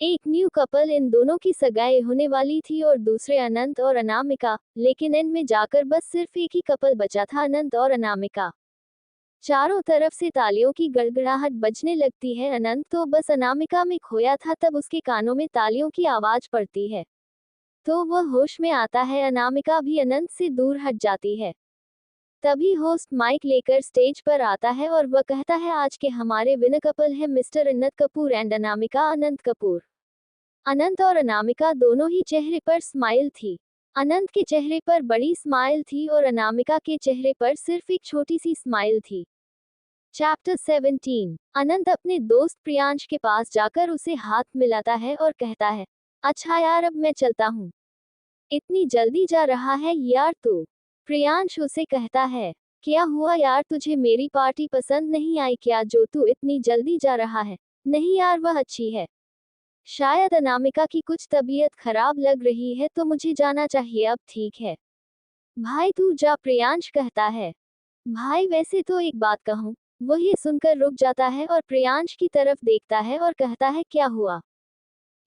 एक न्यू कपल, इन दोनों की सगाई होने वाली थी, और दूसरे अनंत और अनामिका। लेकिन एंड में जाकर बस सिर्फ एक ही कपल बचा था, अनंत और अनामिका। चारों तरफ से तालियों की गड़गड़ाहट बजने लगती है। अनंत तो बस अनामिका में खोया था, तब उसके कानों में तालियों की आवाज पड़ती है। तो वह होश में आता है। अनामिका भी अनंत से दूर हट जाती है। तभी होस्ट माइक लेकर स्टेज पर आता है और वह कहता है, आज के हमारे विनर कपल है मिस्टर अनंत कपूर एंड अनामिका अनंत कपूर। अनंत और अनामिका दोनों ही चेहरे पर स्माइल थी। अनंत के चेहरे पर बड़ी स्माइल थी और अनामिका के चेहरे पर सिर्फ एक छोटी सी स्माइल थी। चैप्टर 17। अनंत अपने दोस्त प्रियांश के पास जाकर उसे हाथ मिलाता है और कहता है, अच्छा यार अब मैं चलता हूँ। इतनी जल्दी जा रहा है यार तू? प्रियांश उसे कहता है, क्या हुआ यार, तुझे मेरी पार्टी पसंद नहीं आई क्या जो तू इतनी जल्दी जा रहा है? नहीं यार वह अच्छी है। शायद अनामिका की कुछ तबीयत खराब लग रही है तो मुझे जाना चाहिए अब। ठीक है भाई तू जा, प्रियांश कहता है। भाई वैसे तो एक बात कहूँ। वह ये सुनकर रुक जाता है और प्रियांश की तरफ देखता है और कहता है, क्या हुआ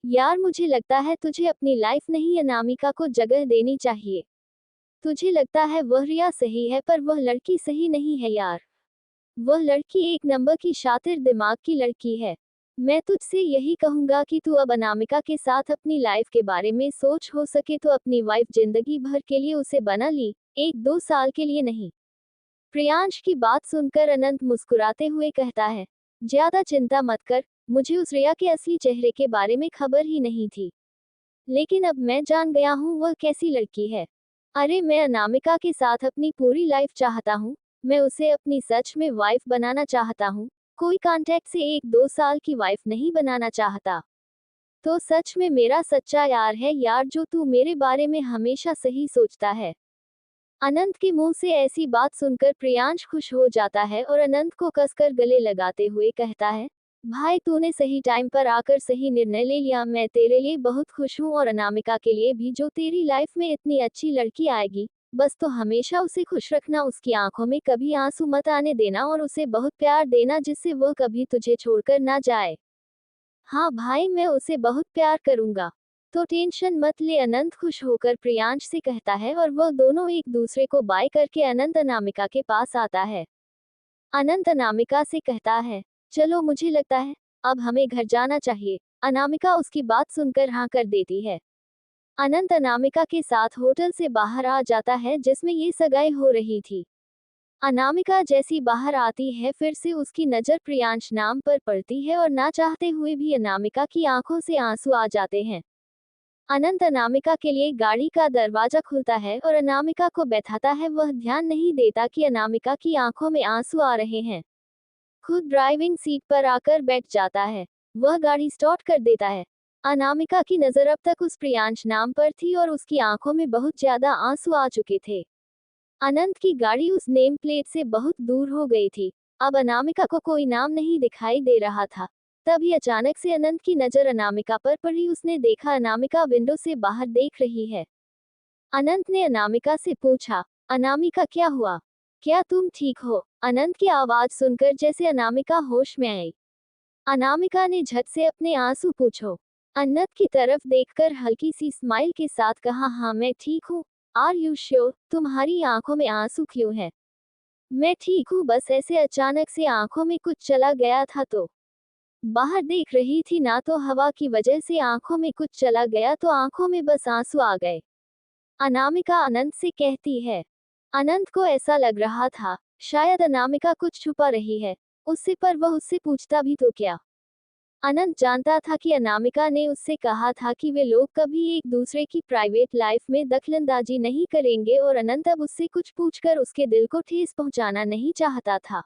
यार? मुझे लगता है तुझे अपनी लाइफ नहीं अनामिका को जगह देनी चाहिए। तुझे लगता है वह रिया सही है पर वह लड़की सही नहीं है यार। वह लड़की एक नंबर की शातिर दिमाग की लड़की है। मैं तुझसे यही कहूंगा कि तू अब अनामिका के साथ अपनी लाइफ के बारे में सोच, हो सके तो अपनी वाइफ जिंदगी भर के लिए उसे बना ली, 1-2 साल के लिए नहीं। प्रियांश की बात सुनकर अनंत मुस्कुराते हुए कहता है, ज्यादा चिंता मत कर, मुझे उस रिया के असली चेहरे के बारे में खबर ही नहीं थी। लेकिन अब मैं जान गया हूँ वह कैसी लड़की है। अरे मैं अनामिका के साथ अपनी पूरी लाइफ चाहता हूँ। मैं उसे अपनी सच में वाइफ बनाना चाहता हूँ। कोई कांटेक्ट से 1-2 साल की वाइफ नहीं बनाना चाहता। तो सच में मेरा सच्चा यार है यार जो तू मेरे बारे में हमेशा सही सोचता है। अनंत के मुंह से ऐसी बात सुनकर प्रियांश खुश हो जाता है और अनंत को कसकर गले लगाते हुए कहता है, भाई तूने सही टाइम पर आकर सही निर्णय ले लिया। मैं तेरे लिए बहुत खुश हूँ और अनामिका के लिए भी, जो तेरी लाइफ में इतनी अच्छी लड़की आएगी। बस तो हमेशा उसे खुश रखना, उसकी आंखों में कभी आंसू मत आने देना और उसे बहुत प्यार देना जिससे वह कभी तुझे छोड़कर ना जाए। हाँ भाई मैं उसे बहुत प्यार करूंगा। तो टेंशन मत ले, अनंत खुश होकर प्रियांश से कहता है और वह दोनों एक दूसरे को बाय करके अनंत अनामिका के पास आता है। अनंत अनामिका से कहता है, चलो मुझे लगता है अब हमें घर जाना चाहिए। अनामिका उसकी बात सुनकर हाँ कर देती है। अनंत अनामिका के साथ होटल से बाहर आ जाता है जिसमें ये सगाई हो रही थी। अनामिका जैसी बाहर आती है फिर से उसकी नजर प्रियांश नाम पर पड़ती है और ना चाहते हुए भी अनामिका की आंखों से आंसू आ जाते हैं। अनंत अनामिका के लिए गाड़ी का दरवाजा खुलता है और अनामिका को बैठाता है। वह ध्यान नहीं देता कि अनामिका की आंखों में आंसू आ रहे हैं। खुद ड्राइविंग सीट पर आकर बैठ जाता है। वह गाड़ी स्टार्ट कर देता है। अनामिका की नजर अब तक उस प्रियांश नाम पर थी और उसकी आंखों में बहुत ज्यादा आंसू आ चुके थे। अनंत की गाड़ी उस नेम प्लेट से बहुत दूर हो गई थी। अब अनामिका को कोई नाम नहीं दिखाई दे रहा था। तभी अचानक से अनंत की नजर अनामिका पर पड़ी। उसने देखा अनामिका विंडो से बाहर देख रही है। अनंत ने अनामिका से पूछा, अनामिका क्या हुआ? क्या तुम ठीक हो? अनंत की आवाज सुनकर जैसे अनामिका होश में आई। अनामिका ने झट से अपने आंसू पूछो अनंत की तरफ देखकर हल्की सी स्माइल के साथ कहा, हाँ मैं ठीक हूँ। Are you sure? तुम्हारी आंखों में आंसू क्यों है? मैं ठीक हूँ, बस ऐसे अचानक से आंखों में कुछ चला गया था तो बाहर देख रही थी ना, तो हवा की वजह से आंखों में कुछ चला गया तो आंखों में बस आंसू आ गए। अनामिका अनंत से कहती है। अनंत को ऐसा लग रहा था शायद अनामिका कुछ छुपा रही है उससे, पर वह उससे पूछता भी तो क्या। अनंत जानता था कि अनामिका ने उससे कहा था कि वे लोग कभी एक दूसरे की प्राइवेट लाइफ में दखलंदाजी नहीं करेंगे और अनंत अब उससे कुछ पूछकर उसके दिल को ठेस पहुंचाना नहीं चाहता था।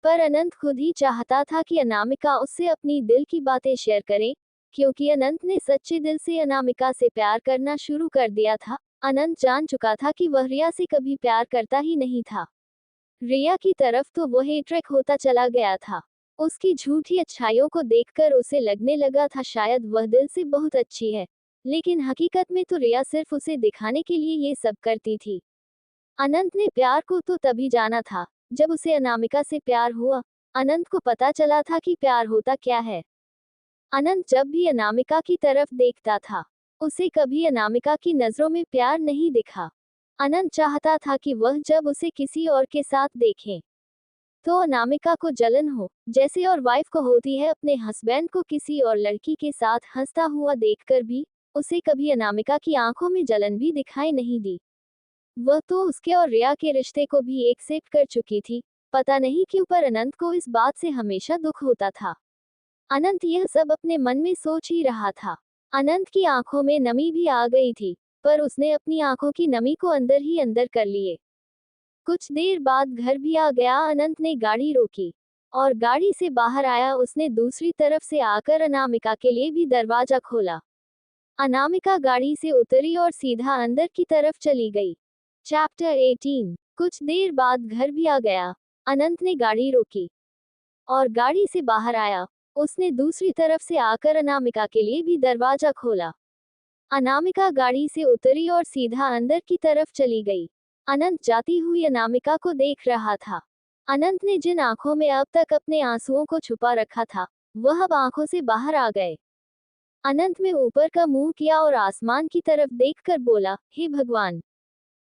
पर अनंत खुद ही चाहता था कि अनामिका उससे अपनी दिल की बातें शेयर करे, क्योंकि अनंत ने सच्चे दिल से अनामिका से प्यार करना शुरू कर दिया था। अनंत जान चुका था कि वह रिया से कभी प्यार करता ही नहीं था। रिया की तरफ तो वह अट्रैक्ट होता चला गया था। उसकी झूठी अच्छाइयों को देखकर उसे लगने लगा था शायद वह दिल से बहुत अच्छी है, लेकिन हकीकत में तो रिया सिर्फ उसे दिखाने के लिए ये सब करती थी। अनंत ने प्यार को तो तभी जाना था जब उसे अनामिका से प्यार हुआ। अनंत को पता चला था कि प्यार होता क्या है। अनंत जब भी अनामिका की तरफ देखता था उसे कभी अनामिका की नजरों में प्यार नहीं दिखा। अनंत चाहता था कि वह जब उसे किसी और के साथ देखे तो अनामिका को जलन हो, जैसे और वाइफ को होती है अपने हस्बैंड को किसी और लड़की के साथ हंसता हुआ देखकर भी। उसे कभी अनामिका की आंखों में जलन भी दिखाई नहीं दी। वह तो उसके और रिया के रिश्ते को भी एक्सेप्ट कर चुकी थी। पता नहीं क्यों पर अनंत को इस बात से हमेशा दुख होता था। अनंत यह सब अपने मन में सोच ही रहा था। अनंत की आंखों में नमी भी आ गई थी, पर उसने अपनी आंखों की नमी को अंदर ही अंदर कर लिए। कुछ देर बाद घर भी आ गया। अनंत ने गाड़ी रोकी और गाड़ी से बाहर आया। उसने दूसरी तरफ से आकर अनामिका के लिए भी दरवाजा खोला। अनामिका गाड़ी से उतरी और सीधा अंदर की तरफ चली गई। चैप्टर 18। कुछ देर बाद घर भी आ गया। अनंत ने गाड़ी रोकी और गाड़ी से बाहर आया। उसने दूसरी तरफ से आकर अनामिका के लिए भी दरवाजा खोला। अनामिका गाड़ी से उतरी और सीधा अंदर की तरफ चली गई। अनंत जाती हुई अनामिका को देख रहा था। अनंत ने जिन आंखों में अब तक अपने आंसुओं को छुपा रखा था, वह अब आंखों से बाहर आ गए। अनंत में ऊपर का मुंह किया और आसमान की तरफ देखकर बोला, हे भगवान,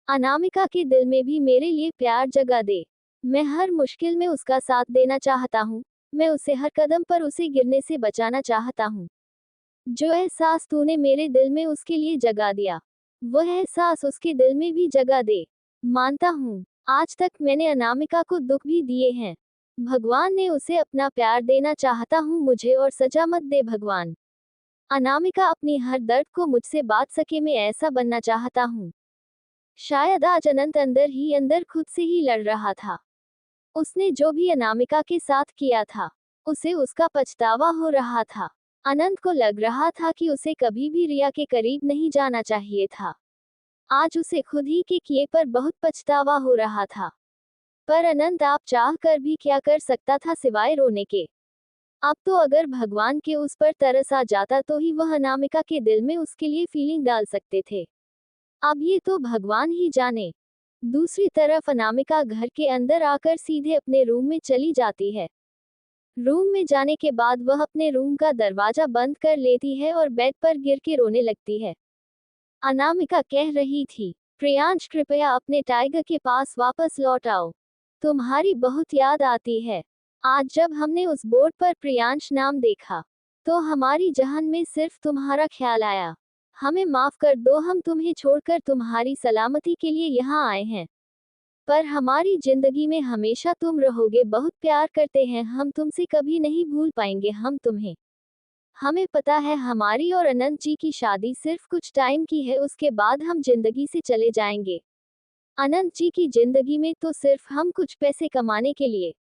अनामिका के दिल में भी मेरे लिए प्यार जगा दे। मैं हर मुश्किल में उसका साथ देना चाहता हूँ। मैं उसे हर कदम पर उसे गिरने से बचाना चाहता हूँ। जो एहसास तूने मेरे दिल में उसके लिए जगा दिया, वह एहसास उसके दिल में भी जगा दे। मानता हूँ, आज तक मैंने अनामिका को दुख भी दिए हैं। भगवान ने उसे अपना प्यार देना चाहता हूँ मुझे, और सजा मत दे भगवान। अनामिका अपनी हर दर्द को मुझसे बांट सके, मैं ऐसा बनना चाहता हूँ। शायद आज अनंत अंदर ही अंदर खुद से ही लड़ रहा था। उसने जो भी अनामिका के साथ किया था, उसे उसका पछतावा हो रहा था। अनंत को लग रहा था कि उसे कभी भी रिया के करीब नहीं जाना चाहिए था। आज उसे खुद ही के किए पर बहुत पछतावा हो रहा था। पर अनंत आप चाह कर भी क्या कर सकता था सिवाय रोने के। अब तो अगर भगवान के उस पर तरस आ जाता तो ही वह अनामिका के दिल में उसके लिए फीलिंग डाल सकते थे। अब ये तो भगवान ही जाने। दूसरी तरफ अनामिका घर के अंदर आकर सीधे अपने रूम में चली जाती है। रूम में जाने के बाद वह अपने रूम का दरवाजा बंद कर लेती है और बेड पर गिर के रोने लगती है। अनामिका कह रही थी, प्रियांश कृपया अपने टाइगर के पास वापस लौट आओ। तुम्हारी बहुत याद आती है। आज जब हमने उस बोर्ड पर प्रियांश नाम देखा, तो हमारी जहन में सिर्फ तुम्हारा ख्याल आया। हमें माफ कर दो, हम तुम्हें छोड़कर तुम्हारी सलामती के लिए यहाँ आए हैं। पर हमारी जिंदगी में हमेशा तुम रहोगे। बहुत प्यार करते हैं हम तुमसे, कभी नहीं भूल पाएंगे हम तुम्हें। हमें पता है हमारी और अनंत जी की शादी सिर्फ कुछ टाइम की है, उसके बाद हम जिंदगी से चले जाएंगे। अनंत जी की जिंदगी में तो सिर्फ हम कुछ पैसे कमाने के लिए,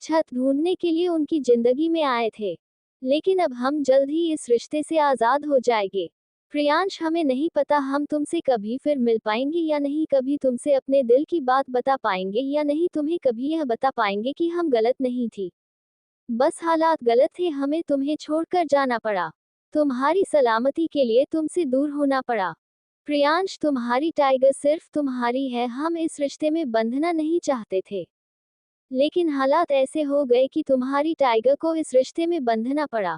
छत ढूंढने के लिए उनकी जिंदगी में आए थे। लेकिन अब हम जल्द ही इस रिश्ते से आजाद हो जाएंगे। प्रियांश, हमें नहीं पता हम तुमसे कभी फिर मिल पाएंगे या नहीं, कभी तुमसे अपने दिल की बात बता पाएंगे या नहीं, तुम्हें कभी यह बता पाएंगे कि हम गलत नहीं थी। बस हालात गलत थे, हमें तुम्हें छोड़कर जाना पड़ा। तुम्हारी सलामती के लिए तुमसे दूर होना पड़ा। प्रियांश, तुम्हारी टाइगर सिर्फ तुम्हारी है। हम इस रिश्ते में बंधना नहीं चाहते थे, लेकिन हालात ऐसे हो गए कि तुम्हारी टाइगर को इस रिश्ते में बंधना पड़ा।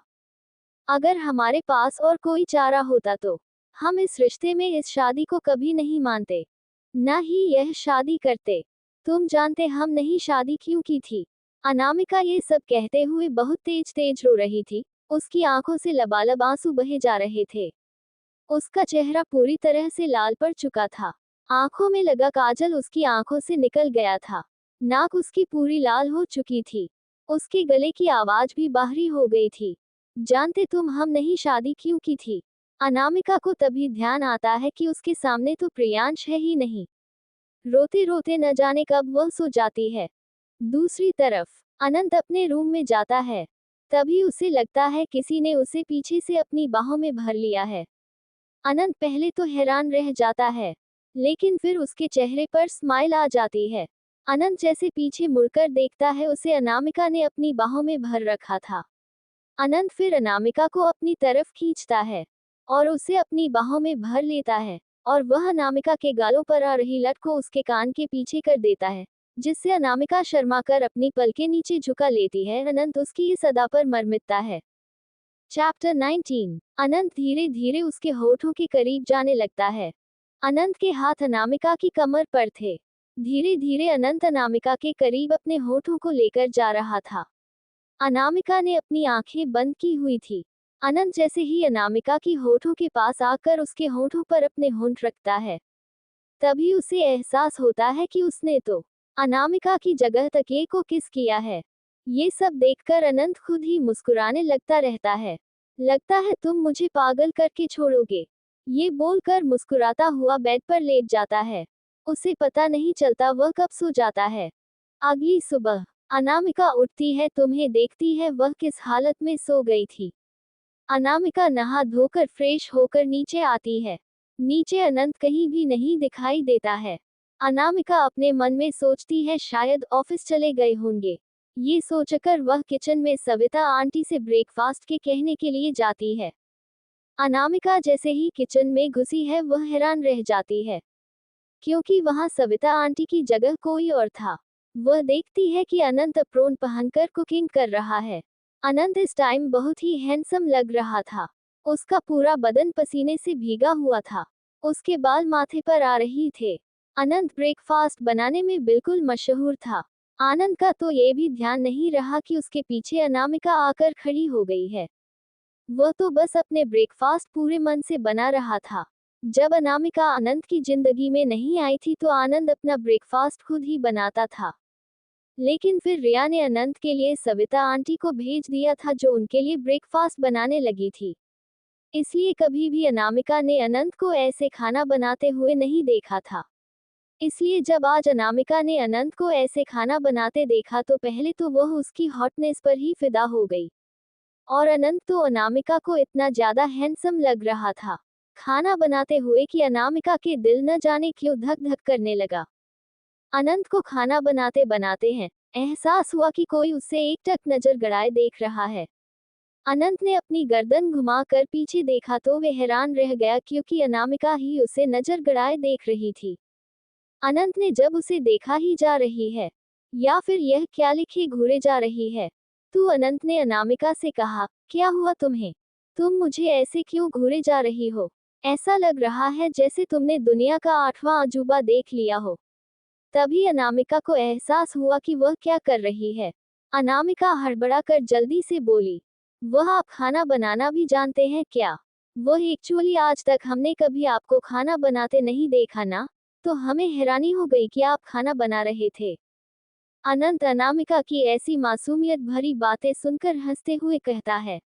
अगर हमारे पास और कोई चारा होता तो हम इस रिश्ते में इस शादी को कभी नहीं मानते, ना ही यह शादी करते। तुम जानते हम नहीं शादी क्यों की थी। अनामिका ये सब कहते हुए बहुत तेज तेज रो रही थी। उसकी आंखों से लबालब आंसू बहे जा रहे थे। उसका चेहरा पूरी तरह से लाल पड़ चुका था। आंखों में लगा काजल उसकी आंखों से निकल गया था। नाक उसकी पूरी लाल हो चुकी थी। उसके गले की आवाज भी बाहरी हो गई थी। जानते तुम हम नहीं शादी क्यों की थी। अनामिका को तभी ध्यान आता है कि उसके सामने तो प्रियांश है ही नहीं। रोते रोते न जाने कब वह सो जाती है। दूसरी तरफ अनंत अपने रूम में जाता है। तभी उसे लगता है किसी ने उसे पीछे से अपनी बाहों में भर लिया है। अनंत पहले तो हैरान रह जाता है, लेकिन फिर उसके चेहरे पर स्माइल आ जाती है। अनंत जैसे पीछे मुड़कर देखता है, उसे अनामिका ने अपनी बाहों में भर रखा था। अनंत फिर अनामिका को अपनी तरफ खींचता है और उसे अपनी बाहों में भर लेता है, और वह अनामिका के गालों पर आ रही लट को उसके कान के पीछे कर देता है, जिससे अनामिका शर्मा कर अपनी पलकें नीचे झुका लेती है। अनंत उसकी इस अदा पर मर मिटता है। चैप्टर 19। अनंत धीरे धीरे उसके होठों के करीब जाने लगता है। अनंत के हाथ अनामिका की कमर पर थे। धीरे धीरे अनंत अनामिका के करीब अपने होठों को लेकर जा रहा था। अनामिका ने अपनी आंखें बंद की हुई थी। अनंत जैसे ही अनामिका की होठों के पास आकर उसके होठों पर अपने होंठ रखता है, तभी उसे एहसास होता है कि उसने तो अनामिका की जगह तकिए को किस किया है। ये सब देखकर अनंत खुद ही मुस्कुराने लगता रहता है। लगता है तुम मुझे पागल करके छोड़ोगे। ये बोलकर मुस्कुराता हुआ बेड पर लेट जाता है। उसे पता नहीं चलता वह कब सो जाता है। अगली सुबह अनामिका उठती है, तुम्हें देखती है वह किस हालत में सो गई थी। अनामिका नहा धोकर फ्रेश होकर नीचे आती है। नीचे अनंत कहीं भी नहीं दिखाई देता है। अनामिका अपने मन में सोचती है शायद ऑफिस चले गए होंगे। ये सोचकर वह किचन में सविता आंटी से ब्रेकफास्ट के कहने के लिए जाती है। अनामिका जैसे ही किचन में घुसी है वह हैरान रह जाती है, क्योंकि वहां सविता आंटी की जगह कोई और था। वह देखती है कि अनंत अप्रोन पहनकर कुकिंग कर रहा है। अनंत इस टाइम बहुत ही हैंडसम लग रहा था। उसका पूरा बदन पसीने से भीगा हुआ था। उसके बाल माथे पर आ रही थे। अनंत ब्रेकफास्ट बनाने में बिल्कुल मशहूर था। आनंद का तो ये भी ध्यान नहीं रहा कि उसके पीछे अनामिका आकर खड़ी हो गई है। वह तो बस अपने ब्रेकफास्ट पूरे मन से बना रहा था। जब अनामिका आनंद की जिंदगी में नहीं आई थी तो आनंद अपना ब्रेकफास्ट खुद ही बनाता था। लेकिन फिर रिया ने अनंत के लिए सविता आंटी को भेज दिया था जो उनके लिए ब्रेकफास्ट बनाने लगी थी। इसलिए कभी भी अनामिका ने अनंत को ऐसे खाना बनाते हुए नहीं देखा था। इसलिए जब आज अनामिका ने अनंत को ऐसे खाना बनाते देखा तो पहले तो वह उसकी हॉटनेस पर ही फिदा हो गई। और अनंत तो अनामिका को इतना ज्यादा हैंडसम लग रहा था खाना बनाते हुए कि अनामिका के दिल न जाने क्यों धक धक करने लगा। अनंत को खाना बनाते बनाते हैं एहसास हुआ कि कोई उससे एकटक नजर गड़ाए देख रहा है। अनंत ने अपनी गर्दन घुमाकर पीछे देखा तो वह हैरान रह गया क्योंकि अनामिका ही उसे नजर गड़ाए देख रही थी। अनंत ने जब उसे देखा ही जा रही है या फिर यह क्या लिखे घूरे जा रही है तो अनंत ने अनामिका से कहा, क्या हुआ तुम्हें? तुम मुझे ऐसे क्यों घूरे जा रही हो? ऐसा लग रहा है जैसे तुमने दुनिया का 8वां अजूबा देख लिया हो। तभी अनामिका को एहसास हुआ कि वह क्या कर रही है। अनामिका हड़बड़ाकर जल्दी से बोली, वह आप खाना बनाना भी जानते हैं क्या? वह एक्चुअली आज तक हमने कभी आपको खाना बनाते नहीं देखा ना, तो हमें हैरानी हो गई कि आप खाना बना रहे थे। अनंत अनामिका की ऐसी मासूमियत भरी बातें सुनकर हंसते हुए कहता है,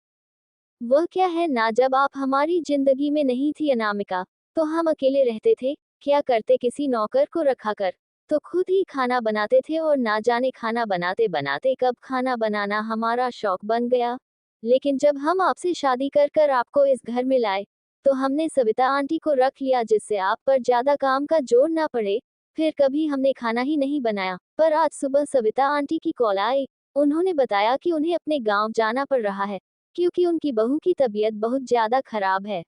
वह क्या है ना, जब आप हमारी जिंदगी में नहीं थी अनामिका, तो हम अकेले रहते थे। क्या करते, किसी नौकर को रखा कर तो खुद ही खाना बनाते थे और ना जाने खाना बनाते बनाते कब खाना बनाना हमारा शौक बन गया। लेकिन जब हम आपसे शादी कर कर आपको इस घर में लाए तो हमने सविता आंटी को रख लिया जिससे आप पर ज्यादा काम का जोर ना पड़े। फिर कभी हमने खाना ही नहीं बनाया, पर आज सुबह सविता आंटी की कॉल आई। उन्होंने बताया कि उन्हें अपने गांव जाना पड़ रहा है क्योंकि उनकी बहू की तबीयत बहुत ज्यादा खराब है।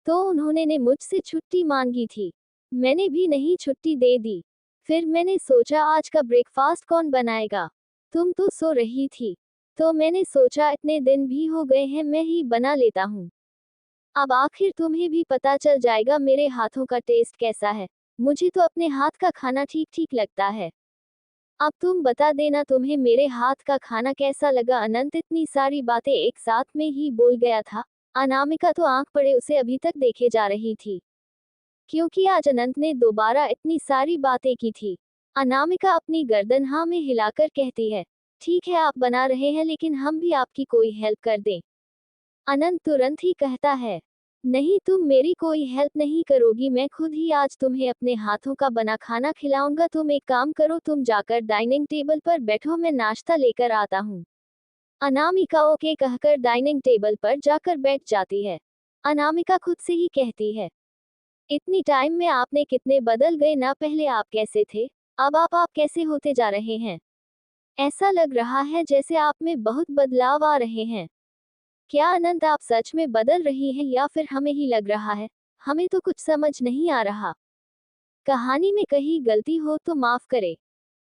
तो उन्होंने ने मुझसे छुट्टी मांगी थी। मैंने भी नहीं छुट्टी दे दी। फिर मैंने सोचा आज का ब्रेकफास्ट कौन बनाएगा? तुम तो सो रही थी, तो मैंने सोचा इतने दिन भी हो गए हैं मैं ही बना लेता हूँ। अब आखिर तुम्हें भी पता चल जाएगा मेरे हाथों का टेस्ट कैसा है। मुझे तो अपने हाथ का खाना ठीक ठीक लगता है। अब तुम बता देना तुम्हें मेरे हाथ का खाना कैसा लगा। अनंत इतनी सारी बातें एक साथ में ही बोल गया था। अनामिका तो आंख पड़े उसे अभी तक देखे जा रही थी, क्योंकि आज अनंत ने दोबारा इतनी सारी बातें की थी। अनामिका अपनी गर्दन हाँ में हिलाकर कहती है, ठीक है आप बना रहे हैं लेकिन हम भी आपकी कोई हेल्प कर दें। अनंत तुरंत ही कहता है, नहीं तुम मेरी कोई हेल्प नहीं करोगी, मैं खुद ही आज तुम्हें अपने हाथों का बना खाना खिलाऊंगा। तुम एक काम करो, तुम जाकर डाइनिंग टेबल पर बैठो, मैं नाश्ता लेकर आता हूँ। अनामिका ओके कहकर डाइनिंग टेबल पर जाकर बैठ जाती है। अनामिका खुद से ही कहती है, इतनी टाइम में आपने कितने बदल गए ना, पहले आप कैसे थे, अब आप कैसे होते जा रहे हैं। ऐसा लग रहा है जैसे आप में बहुत बदलाव आ रहे हैं। क्या अनंत आप सच में बदल रही हैं या फिर हमें ही लग रहा है? हमें तो कुछ समझ नहीं आ रहा। कहानी में कहीं गलती हो तो माफ करे।